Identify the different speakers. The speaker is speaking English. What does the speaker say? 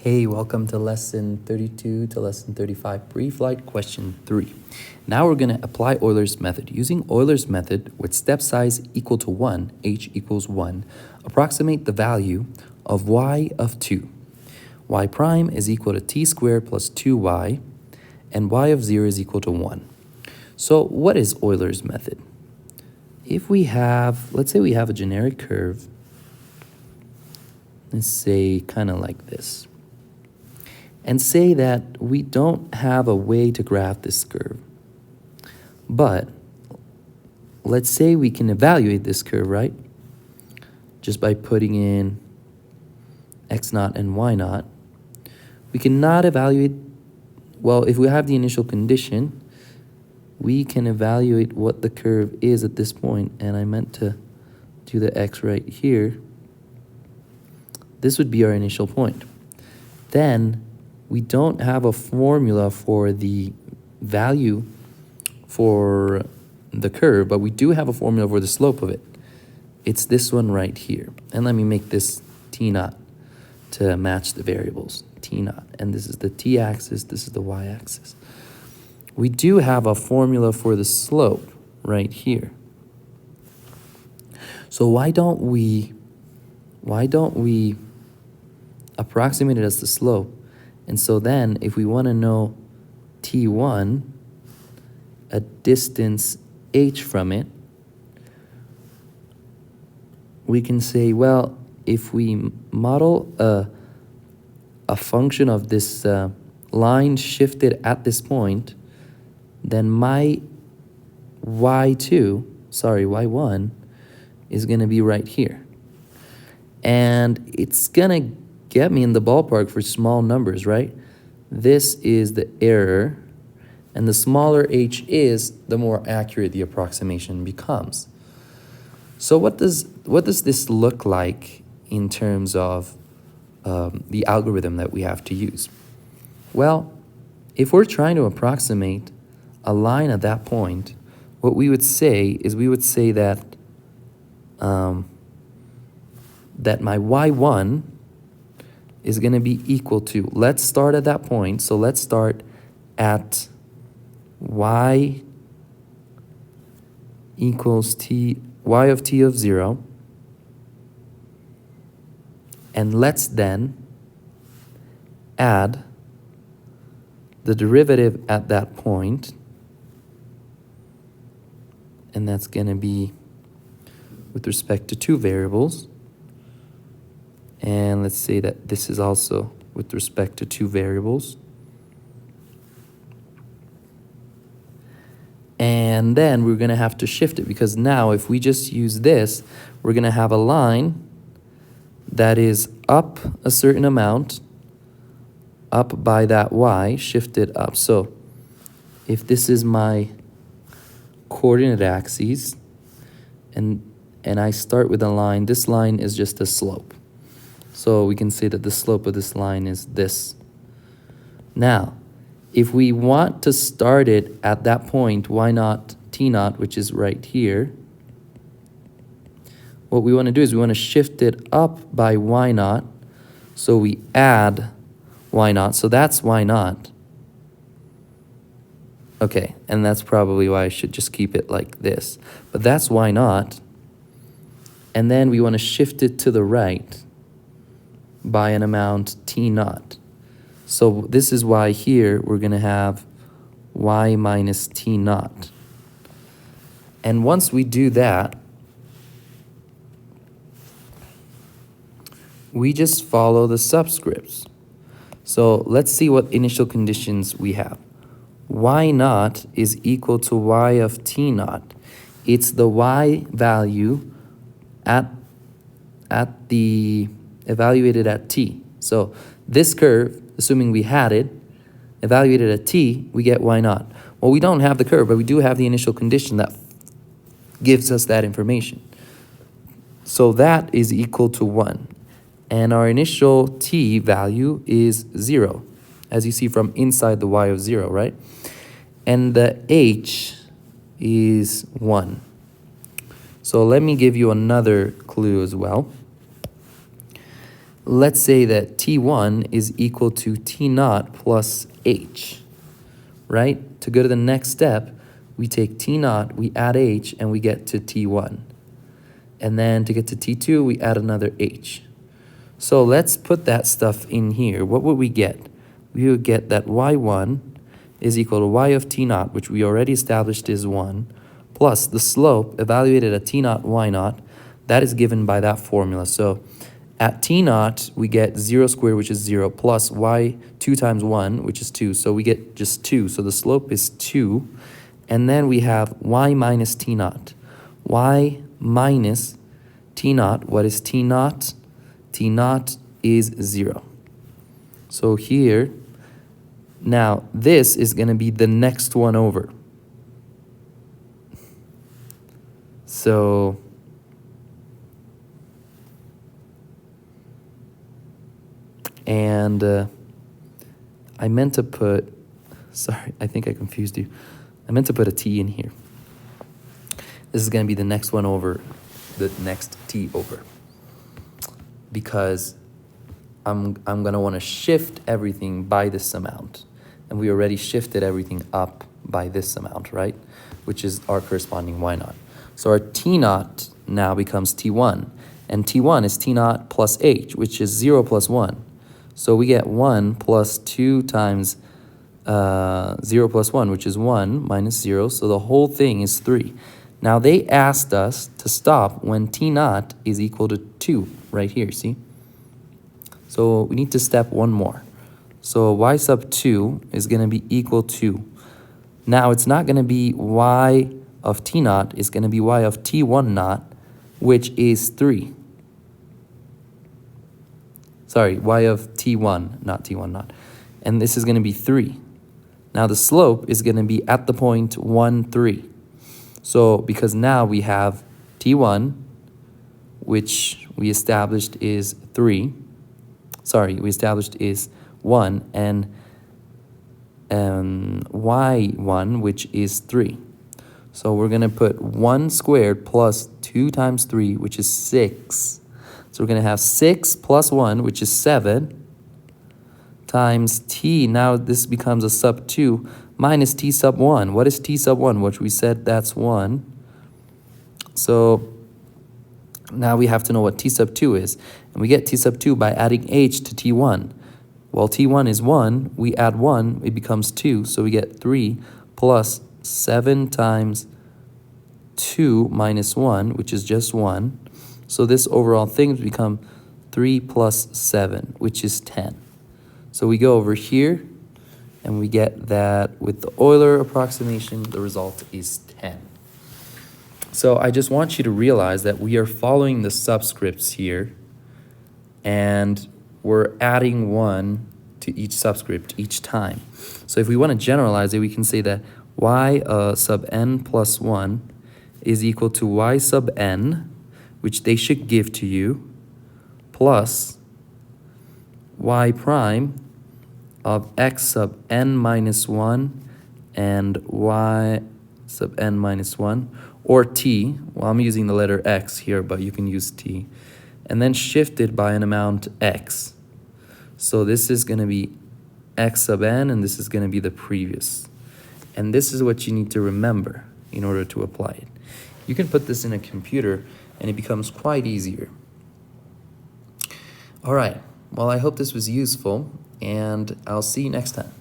Speaker 1: Hey, welcome to lesson 32 to lesson 35, Preflight question 3. Now we're going to apply Euler's method. Using Euler's method with step size equal to 1, h equals 1, approximate the value of y of 2. Y prime is equal to t squared plus 2y, and y of 0 is equal to 1. So what is Euler's method? If we have, let's say we have a generic curve, let's say kind of like this, and say that we don't have a way to graph this curve. But let's say we can evaluate this curve, right? Just by putting in x naught and y naught. We cannot evaluate, well, if we have the initial condition, we can evaluate what the curve is at this point, and I meant to do the x right here. This would be our initial point. Then we don't have a formula for the value for the curve, but we do have a formula for the slope of it. It's this one right here. And let me make this t naught to match the variables, t naught. And this is the t-axis, this is the y-axis. We do have a formula for the slope right here. So why don't we approximate it as the slope? And so then if we want to know t1, a distance h from it, we can say, well, if we model a function of this line shifted at this point, then my y1 is going to be right here. And it's going to get me in the ballpark for small numbers, right? This is the error, and the smaller h is, the more accurate the approximation becomes. So what does this look like in terms of the algorithm that we have to use? Well, if we're trying to approximate a line at that point, what we would say is that that my y1 is going to be equal to, let's start at that point, so let's start at y equals y of t of 0, and let's then add the derivative at that point, and that's going to be with respect to two variables. And let's say that this is also with respect to two variables. And then we're going to have to shift it, because now if we just use this, we're going to have a line that is up a certain amount, up by that y, shifted up. So if this is my coordinate axes, and I start with a line, this line is just a slope. So we can say that the slope of this line is this. Now, if we want to start it at that point, y naught, t naught, which is right here, what we want to do is we want to shift it up by y naught. So we add y naught. So that's y naught. Okay, and that's probably why I should just keep it like this. But that's y naught. And then we want to shift it to the right by an amount t naught. So this is why here we're going to have y minus t naught. And once we do that, we just follow the subscripts. So let's see what initial conditions we have. Y naught is equal to y of t naught. It's the y value at the evaluated at t. So this curve, assuming we had it, evaluated at t, we get y naught. Well, we don't have the curve, but we do have the initial condition that gives us that information. So that is equal to 1. And our initial t value is 0, as you see from inside the y of 0, right? And the h is 1. So let me give you another clue as well. let's say that t1 is equal to t naught plus h, right? To go to the next step, we take t naught, we add h, and we get to t1. And then to get to t2, we add another h. So let's put that stuff in here. What would we get? We would get that y1 is equal to y of t naught, which we already established is 1, plus the slope evaluated at t naught, y naught, that is given by that formula. So at t naught, we get 0 squared, which is 0, plus y 2 times 1, which is 2. So we get just 2. So the slope is 2. And then we have y minus t naught. Y minus t naught. What is t naught? T naught is 0. So here, now this is going to be the next one over. So and I meant to put, sorry, I think I confused you. I meant to put a t in here. This is going to be the next one over, the next t over. Because I'm going to want to shift everything by this amount. And we already shifted everything up by this amount, right? Which is our corresponding y naught. So our t naught now becomes t1. And t1 is t naught plus h, which is 0 plus 1. So we get 1 plus 2 times 0 plus 1, which is 1 minus 0. So the whole thing is 3. Now they asked us to stop when t naught is equal to 2, right here, see? So we need to step one more. So y sub 2 is going to be equal to, now it's not going to be y of t naught, it's going to be y of t1 naught, which is 3. Sorry, y of t1, not t1 naught. And this is going to be 3. Now the slope is going to be at the point 1, 3. So because now we have t1, which we established is 3. Sorry, we established is 1, and y1, which is 3. So we're going to put 1 squared plus 2 times 3, which is 6. So we're going to have 6 plus 1, which is 7, times t. Now this becomes a sub 2 minus t sub 1. What is t sub 1? Which we said that's 1. So now we have to know what t sub 2 is. And we get t sub 2 by adding h to t1. Well, t1 is 1. We add 1. It becomes 2. So we get 3 plus 7 times 2 minus 1, which is just 1. So this overall thing become 3 plus 7, which is 10. So we go over here, and we get that with the Euler approximation, the result is 10. So I just want you to realize that we are following the subscripts here, and we're adding 1 to each subscript each time. So if we want to generalize it, we can say that y sub n plus 1 is equal to y sub n, which they should give to you, plus y prime of x sub n minus 1 and y sub n minus 1, or t. Well, I'm using the letter x here, but you can use t. And then shifted by an amount x. So this is going to be x sub n, and this is going to be the previous. And this is what you need to remember in order to apply it. You can put this in a computer, and it becomes quite easier. All right. Well, I hope this was useful, and I'll see you next time.